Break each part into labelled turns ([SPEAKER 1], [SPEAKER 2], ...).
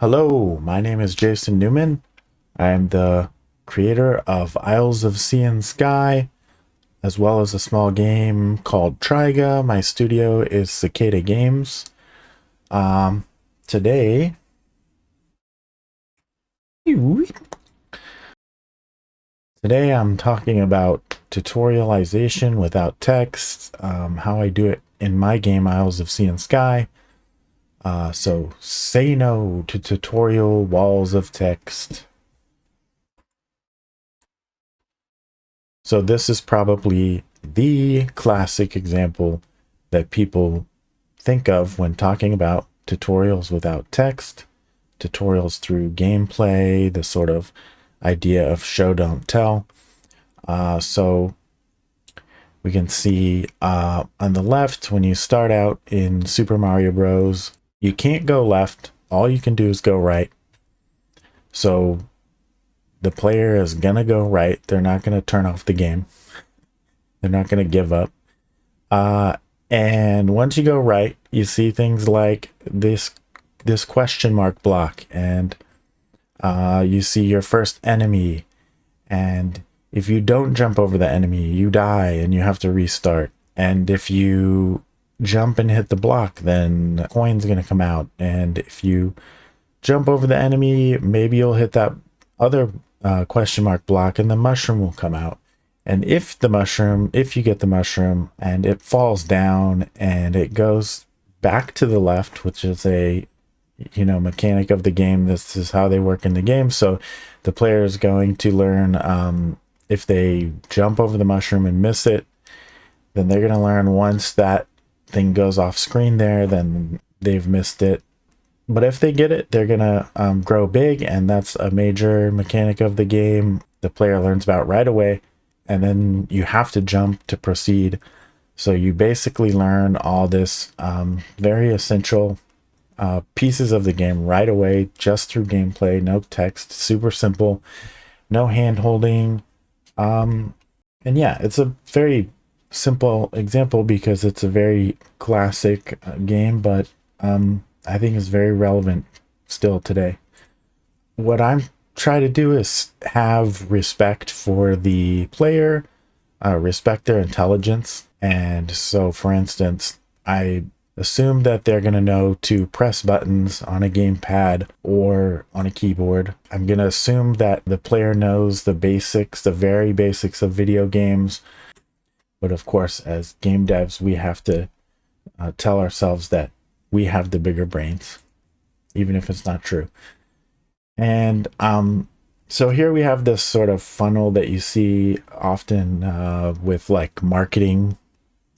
[SPEAKER 1] Hello, my name is Jason Newman. I am the creator of Isles of Sea and Sky, as well as a small game called Triga. My studio is Cicada Games. Today, I'm talking about tutorialization without text, how I do it in my game Isles of Sea and Sky. So say no to tutorial walls of text. So this is probably the classic example that people think of when talking about tutorials without text, tutorials through gameplay, the sort of idea of show don't tell. So we can see on the left, when you start out in Super Mario Bros, you can't go left. All you can do is go right. So the player is going to go right. They're not going to turn off the game. They're not going to give up. And once you go right, you see things like this question mark block, and you see your first enemy. And if you don't jump over the enemy, you die and you have to restart. And if you jump and hit the block, then a coin's going to come out. And if you jump over the enemy, maybe you'll hit that other question mark block and the mushroom will come out. And if you get the mushroom and it falls down and it goes back to the left, which is a mechanic of the game, this is how they work in the game. So the player is going to learn, if they jump over the mushroom and miss it, then they're going to learn once that thing goes off screen there, then they've missed it. But if they get it, they're going to grow big, and that's a major mechanic of the game the player learns about right away. And then you have to jump to proceed. So you basically learn all this very essential pieces of the game right away, just through gameplay, no text, super simple, no hand holding. And yeah, it's a very simple example because it's a very classic game, but I think it's very relevant still today. What I'm trying to do is have respect for the player, respect their intelligence. And so, for instance, I assume that they're going to know to press buttons on a gamepad or on a keyboard. I'm going to assume that the player knows the basics, the very basics of video games. But of course, as game devs, we have to tell ourselves that we have the bigger brains, even if it's not true. And so here we have this sort of funnel that you see often with like marketing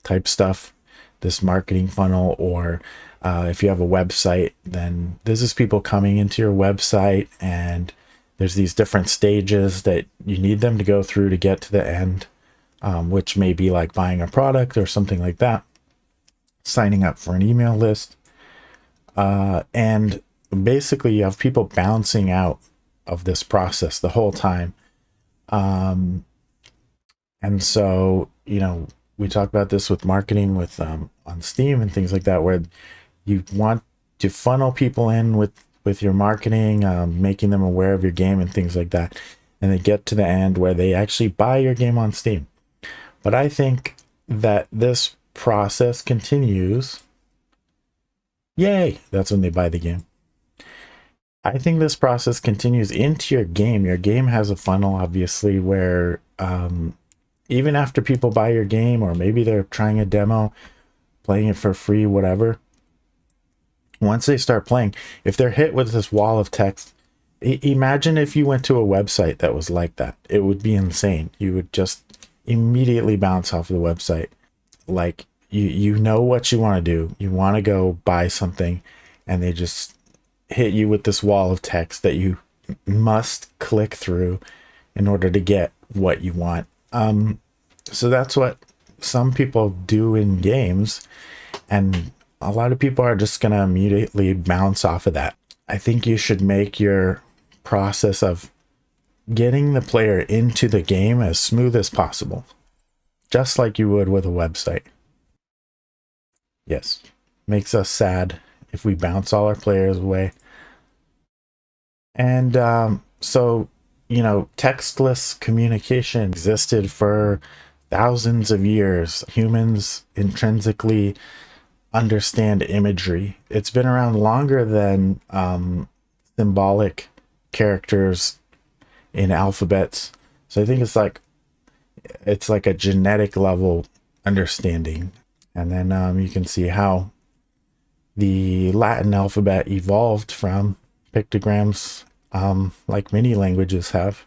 [SPEAKER 1] type stuff, this marketing funnel, or if you have a website, then this is people coming into your website, and there's these different stages that you need them to go through to get to the end, which may be like buying a product or something like that, signing up for an email list. And basically you have people bouncing out of this process the whole time. And so, we talk about this with marketing with on Steam and things like that, where you want to funnel people in with your marketing, making them aware of your game and things like that. And they get to the end where they actually buy your game on Steam. But I think that this process continues. Yay! That's when they buy the game. I think this process continues into your game. Your game has a funnel, obviously, where even after people buy your game, or maybe they're trying a demo, playing it for free, whatever, once they start playing, if they're hit with this wall of text, imagine if you went to a website that was like that. It would be insane. You would just immediately bounce off the website. Like, you know what you want to do. You want to go buy something, and they just hit you with this wall of text that you must click through in order to get what you want. So that's what some people do in games, and a lot of people are just going to immediately bounce off of that. I think you should make your process of getting the player into the game as smooth as possible, just like you would with a website. Yes, makes us sad if we bounce all our players away. And so, you know, textless communication existed for thousands of years. Humans intrinsically understand imagery. It's been around longer than symbolic characters in alphabets. So I think it's like a genetic level understanding. And then you can see how the Latin alphabet evolved from pictograms, like many languages have.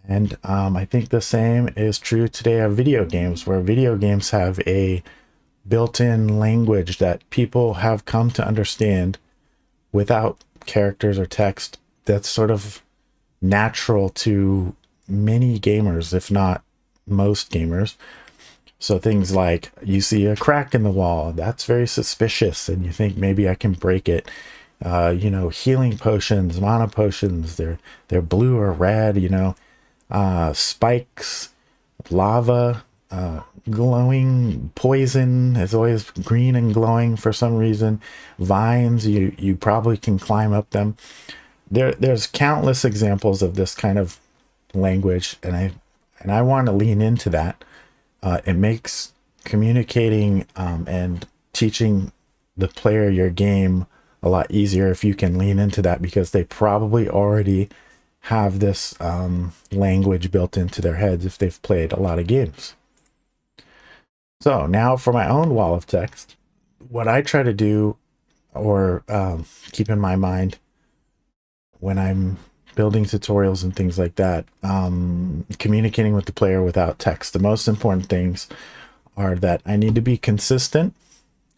[SPEAKER 1] And I think the same is true today of video games, where video games have a built-in language that people have come to understand without characters or text. That's sort of natural to many gamers, if not most gamers. So things like you see a crack in the wall, that's very suspicious, and you think maybe I can break it. You know, healing potions, mana potions, they're blue or red. You know, spikes, lava, glowing poison is always green and glowing for some reason. Vines, you probably can climb up them. There's countless examples of this kind of language, and I want to lean into that. It makes communicating and teaching the player your game a lot easier if you can lean into that, because they probably already have this language built into their heads if they've played a lot of games. So now for my own wall of text, what I try to do or keep in my mind when I'm building tutorials and things like that, communicating with the player without text, the most important things are that I need to be consistent,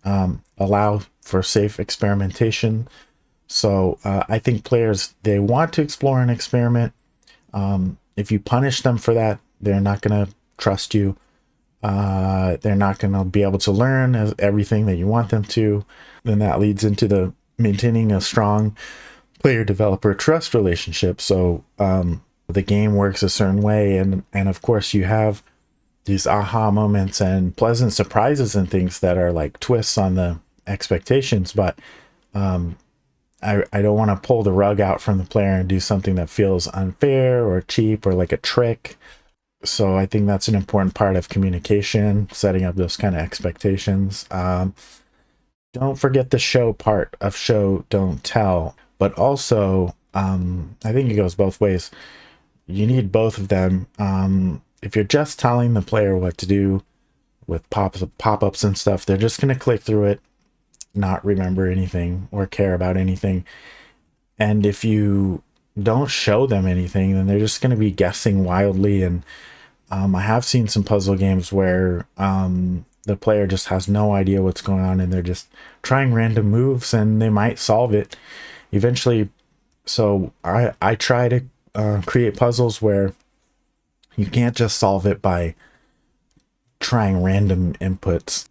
[SPEAKER 1] allow for safe experimentation. So I think players, they want to explore and experiment. If you punish them for that, they're not going to trust you. They're not going to be able to learn everything that you want them to. Then that leads into the maintaining a strong player developer trust relationship. So the game works a certain way, and of course you have these aha moments and pleasant surprises and things that are like twists on the expectations, but I don't want to pull the rug out from the player and do something that feels unfair or cheap or like a trick. So I think that's an important part of communication, setting up those kind of expectations. Don't forget the show part of show, don't tell. But also, I think it goes both ways. You need both of them. If you're just telling the player what to do with pop-ups and stuff, they're just going to click through it, not remember anything or care about anything. And if you don't show them anything, then they're just going to be guessing wildly. And I have seen some puzzle games where the player just has no idea what's going on, and they're just trying random moves, and they might solve it eventually. So I try to create puzzles where you can't just solve it by trying random inputs.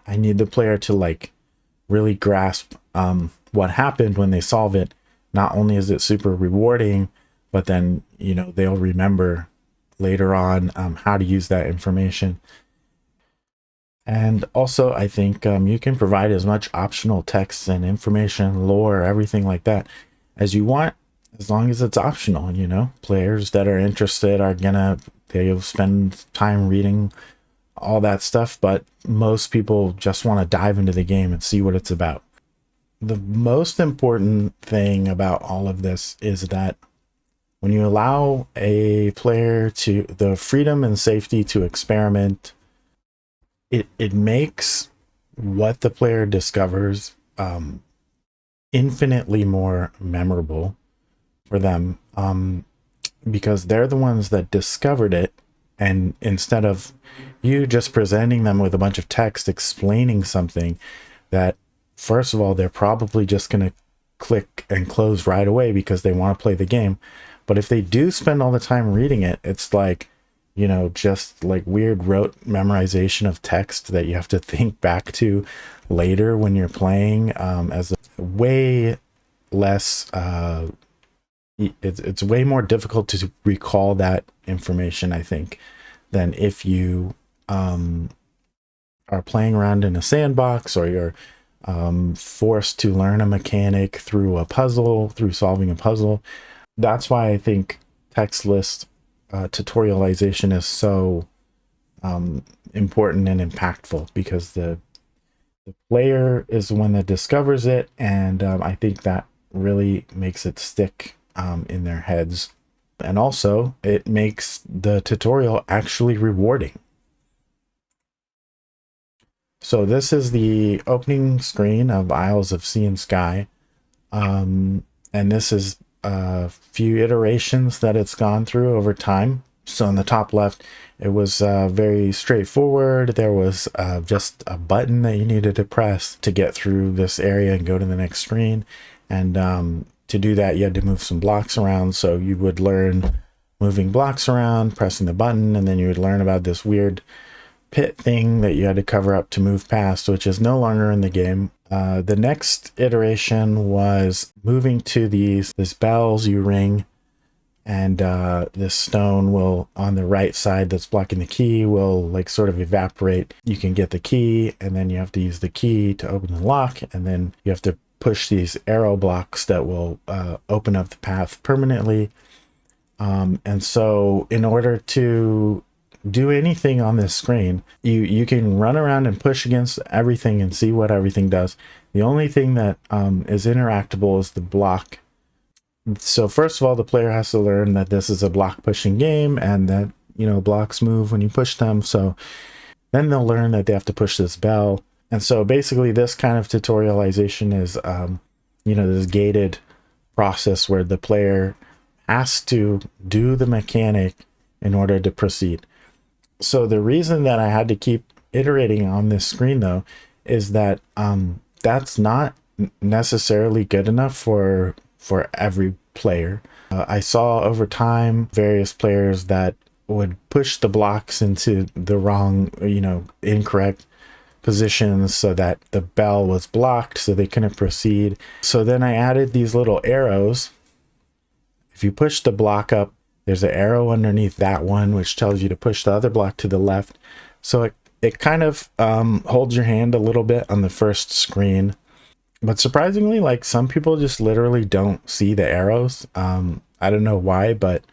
[SPEAKER 1] I need the player to like really grasp what happened when they solve it. Not only is it super rewarding, but then, you know, they'll remember later on how to use that information. And also, I think you can provide as much optional text and information, lore, everything like that as you want, as long as it's optional. You know, players that are interested are they'll spend time reading all that stuff, but most people just want to dive into the game and see what it's about. The most important thing about all of this is that when you allow a player to the freedom and safety to experiment, it makes what the player discovers infinitely more memorable for them, because they're the ones that discovered it. And instead of you just presenting them with a bunch of text explaining something that, first of all, they're probably just going to click and close right away because they want to play the game. But if they do spend all the time reading it, it's like, you know, just like weird rote memorization of text that you have to think back to later when you're playing, as a way less, it's way more difficult to recall that information, I think, than if you are playing around in a sandbox, or you're forced to learn a mechanic through a puzzle, through solving a puzzle. That's why I think textless tutorialization is so important and impactful, because the player is the one that discovers it, and I think that really makes it stick in their heads. And also, it makes the tutorial actually rewarding. So this is the opening screen of Isles of Sea and Sky. And this is a few iterations that it's gone through over time. So on the top left, it was very straightforward. There was just a button that you needed to press to get through this area and go to the next screen. And to do that, you had to move some blocks around. So you would learn moving blocks around, pressing the button, and then you would learn about this weird pit thing that you had to cover up to move past, which is no longer in the game. The next iteration was moving to these bells you ring, and this stone will, on the right side that's blocking the key, will like sort of evaporate. You can get the key, and then you have to use the key to open the lock, and then you have to push these arrow blocks that will open up the path permanently. And so in order to do anything on this screen, you can run around and push against everything and see what everything does. The only thing that is interactable is the block. So first of all, the player has to learn that this is a block pushing game, and that, you know, blocks move when you push them. So then they'll learn that they have to push this bell. And so basically this kind of tutorialization is, you know, this gated process where the player has to do the mechanic in order to proceed. So the reason that I had to keep iterating on this screen, though, is that that's not necessarily good enough for every player. I saw over time various players that would push the blocks into the wrong, you know, incorrect positions so that the bell was blocked, so they couldn't proceed. So then I added these little arrows. If you push the block up, there's an arrow underneath that one which tells you to push the other block to the left. So it kind of holds your hand a little bit on the first screen. But surprisingly, like, some people just literally don't see the arrows. I don't know why, but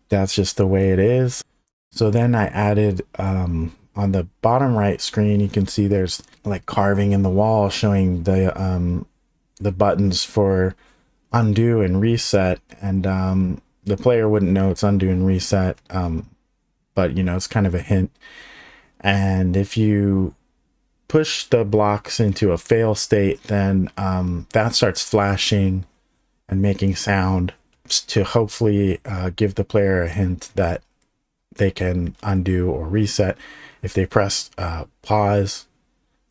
[SPEAKER 1] that's just the way it is. So then I added on the bottom right screen, you can see there's like carving in the wall showing the buttons for undo and reset, and the player wouldn't know it's undo and reset, but you know, it's kind of a hint. And if you push the blocks into a fail state, then that starts flashing and making sound to hopefully give the player a hint that they can undo or reset. If they press pause,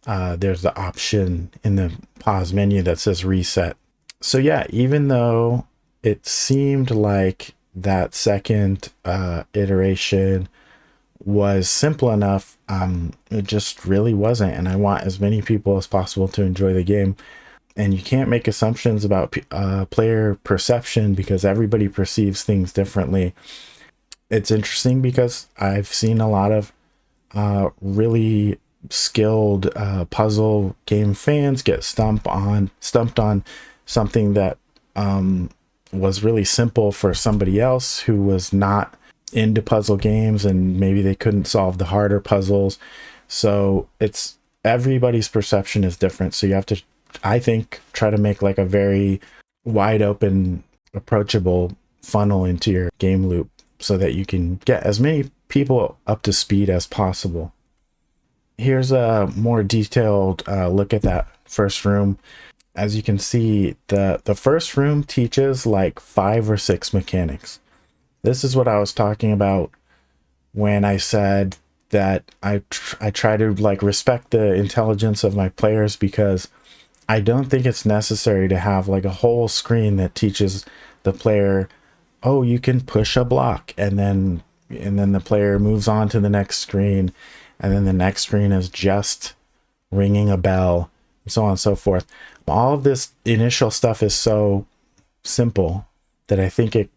[SPEAKER 1] there's the option in the pause menu that says reset. So yeah, even though it seemed like that second iteration was simple enough, it just really wasn't. And I want as many people as possible to enjoy the game. And you can't make assumptions about player perception, because everybody perceives things differently. It's interesting because I've seen a lot of really skilled puzzle game fans get stumped on something that was really simple for somebody else who was not into puzzle games, and maybe they couldn't solve the harder puzzles. So it's, everybody's perception is different. So you have to, I think, try to make like a very wide open, approachable funnel into your game loop so that you can get as many people up to speed as possible. Here's a more detailed look at that first room. As you can see, the first room teaches like 5 or 6 mechanics. This is what I was talking about when I said that I try to like respect the intelligence of my players, because I don't think it's necessary to have like a whole screen that teaches the player, oh, you can push a block, and then the player moves on to the next screen, and then the next screen is just ringing a bell, and so on and so forth. All of this initial stuff is so simple that I think it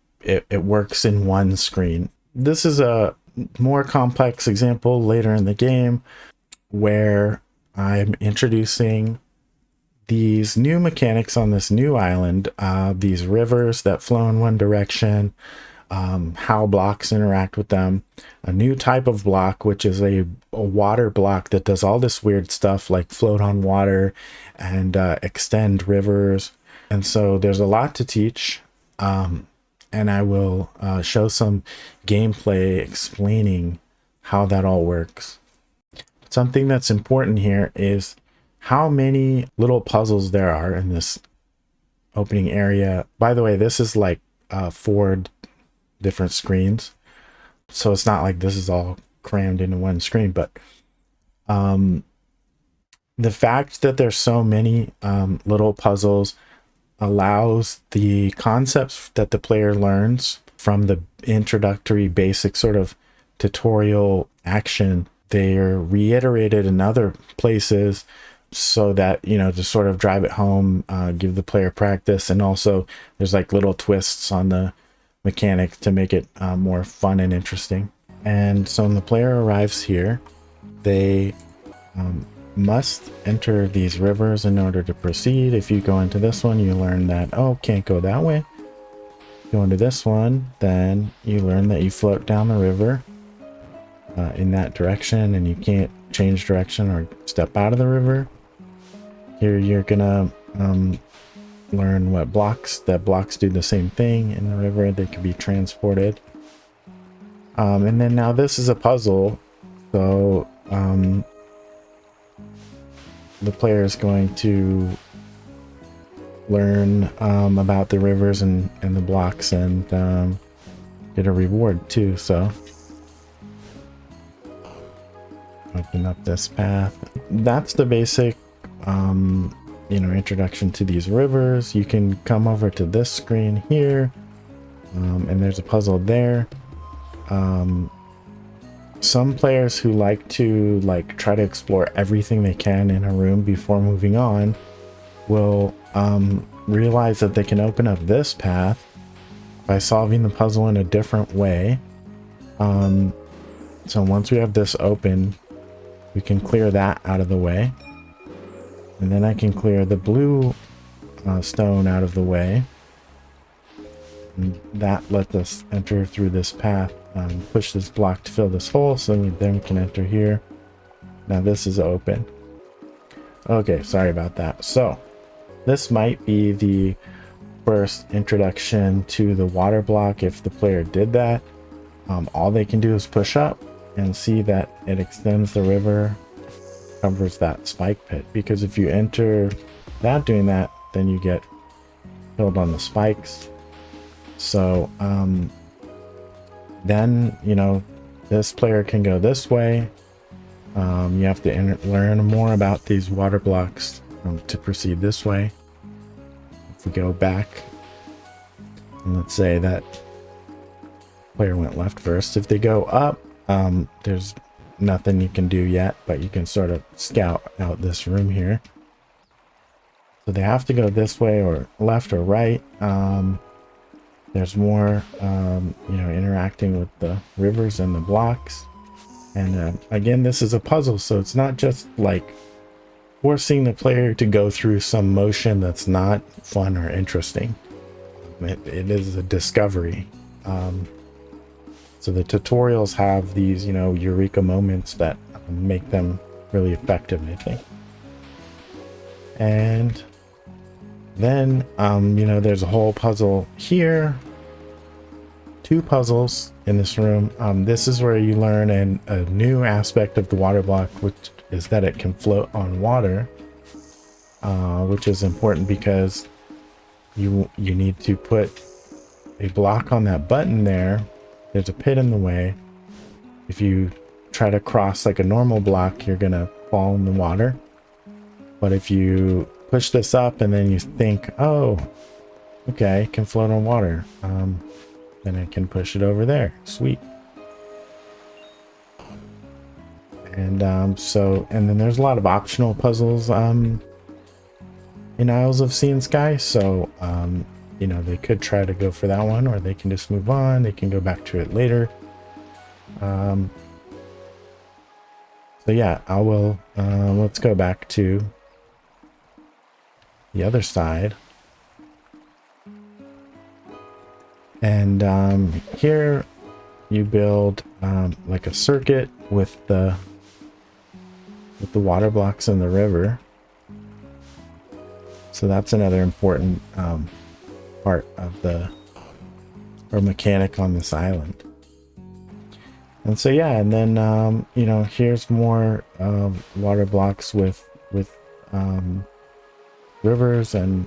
[SPEAKER 1] works in one screen. This is a more complex example later in the game where I'm introducing these new mechanics on this new island, these rivers that flow in one direction, how blocks interact with them, a new type of block, which is a water block that does all this weird stuff like float on water and extend rivers. And so there's a lot to teach, and I will show some gameplay explaining how that all works. Something that's important here is how many little puzzles there are in this opening area. By the way, this is like 4 different screens, so it's not like this is all crammed into one screen, but the fact that there's so many little puzzles allows the concepts that the player learns from the introductory basic sort of tutorial action, they're reiterated in other places, so that, you know, to sort of drive it home, give the player practice. And also there's like little twists on the mechanics to make it more fun and interesting. And so when the player arrives here, they must enter these rivers in order to proceed. If you go into this one, you learn that, oh, can't go that way. Go into this one, then you learn that you float down the river in that direction, and you can't change direction or step out of the river. Here you're gonna learn what blocks do the same thing in the river. They can be transported. And then now this is a puzzle, so the player is going to learn about the rivers and the blocks, and get a reward too. So open up this path. That's the basic you know, introduction to these rivers. You can come over to this screen here, and there's a puzzle there. Some players who like to try to explore everything they can in a room before moving on will realize that they can open up this path by solving the puzzle in a different way. So once we have this open, we can clear that out of the way, and then I can clear the blue stone out of the way, and that lets us enter through this path. Push this block to fill this hole, so then we can enter here. Now this is open. Okay, sorry about that. So this might be the first introduction to the water block. If the player did that, all they can do is push up and see that it extends the river, covers that spike pit. Because if you enter without doing that, then you get killed on the spikes. So then, you know, this player can go this way. You have to learn more about these water blocks to proceed this way. If we go back, and let's say that player went left first. If they go up, there's nothing you can do yet, but you can sort of scout out this room here. So they have to go this way or left or right. There's more, you know, interacting with the rivers and the blocks. And again, this is a puzzle, so it's not just like forcing the player to go through some motion that's not fun or interesting. It is a discovery. So the tutorials have these, you know, eureka moments that make them really effective, I think. And then, you know, there's a whole puzzle here. 2 puzzles in this room. This is where you learn a new aspect of the water block, which is that it can float on water, which is important because you need to put a block on that button there. There's a pit in the way. If you try to cross like a normal block, you're gonna fall in the water. But if you push this up and then you think, oh, okay, it can float on water, then I can push it over there. Sweet. And so, and then there's a lot of optional puzzles in Isles of Sea and Sky. So you know, they could try to go for that one, or they can just move on. They can go back to it later. So yeah, I will let's go back to the other side. And here you build like a circuit with the water blocks in the river. So that's another important part of the mechanic on this island. And so yeah, and then you know, here's more water blocks with rivers, and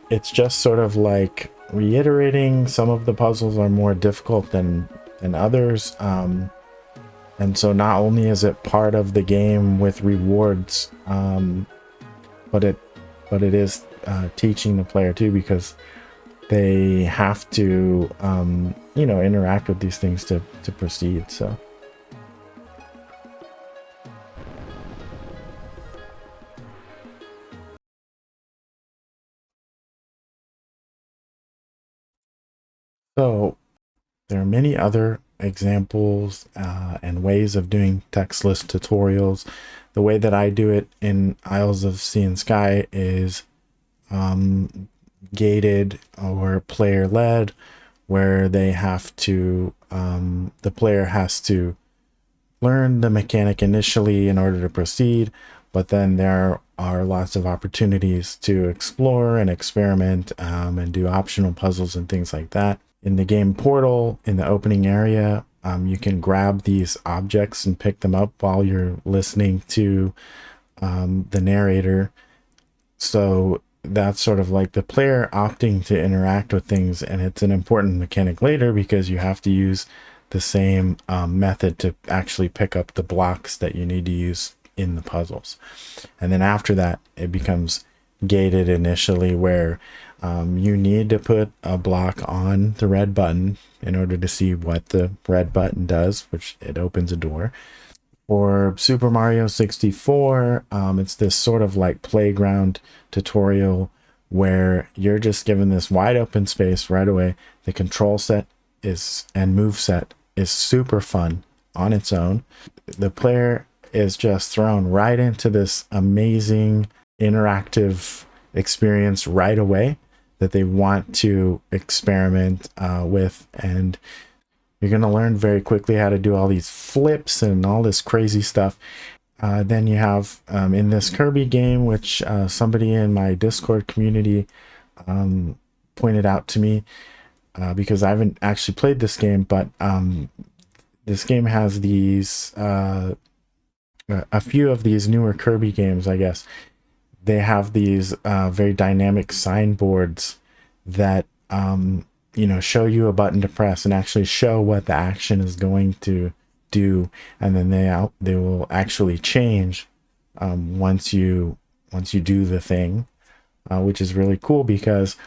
[SPEAKER 1] it's just sort of like reiterating. Some of the puzzles are more difficult than others, and so not only is it part of the game with rewards, but it is teaching the player too, because they have to you know, interact with these things to proceed. So there are many other examples and ways of doing textless tutorials. The way that I do it in Isles of Sea and Sky is gated or player led, where they have to the player has to learn the mechanic initially in order to proceed, but then there are lots of opportunities to explore and experiment and do optional puzzles and things like that. In the game portal, in the opening area, you can grab these objects and pick them up while you're listening to the narrator. So that's sort of like the player opting to interact with things, and it's an important mechanic later because you have to use the same method to actually pick up the blocks that you need to use in the puzzles. And then after that, it becomes gated initially, where you need to put a block on the red button in order to see what the red button does, which it opens a door. For Super Mario 64, it's this sort of like playground tutorial where you're just given this wide open space right away. The control set and move set is super fun on its own. The player is just thrown right into this amazing interactive experience right away that they want to experiment with, and you're going to learn very quickly how to do all these flips and all this crazy stuff. Then you have in this Kirby game, which somebody in my Discord community pointed out to me, because I haven't actually played this game, but this game has these a few of these newer Kirby games, I guess. They have these very dynamic signboards that you know, show you a button to press and actually show what the action is going to do, and then they will actually change once you do the thing, which is really cool because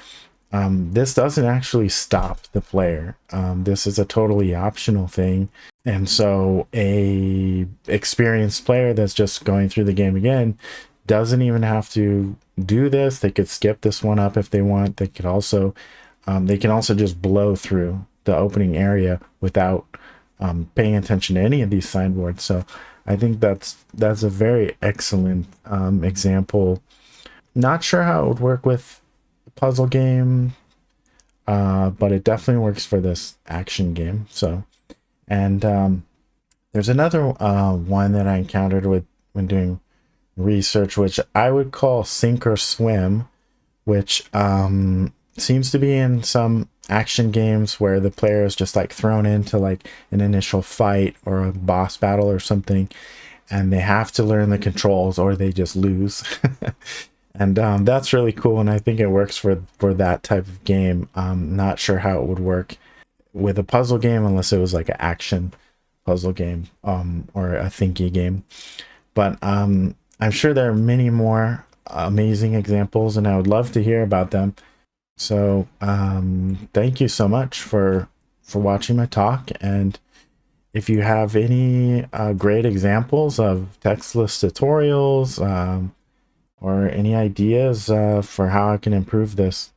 [SPEAKER 1] this doesn't actually stop the player. This is a totally optional thing, and so a experienced player that's just going through the game again doesn't even have to do this. They could skip this one up if they want. They could also they can also just blow through the opening area without paying attention to any of these signboards. So I think that's a very excellent example. Not sure how it would work with a puzzle game, but it definitely works for this action game. So, and there's another one that I encountered when doing research, which I would call sink or swim, which seems to be in some action games where the player is just like thrown into like an initial fight or a boss battle or something, and they have to learn the controls or they just lose. And that's really cool, and I think it works for that type of game. Not sure how it would work with a puzzle game unless it was like an action puzzle game or a Thinky game. But I'm sure there are many more amazing examples, and I would love to hear about them. So thank you so much for watching my talk, and if you have any great examples of textless tutorials or any ideas for how I can improve this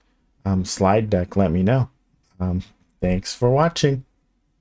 [SPEAKER 1] slide deck, let me know. Thanks for watching.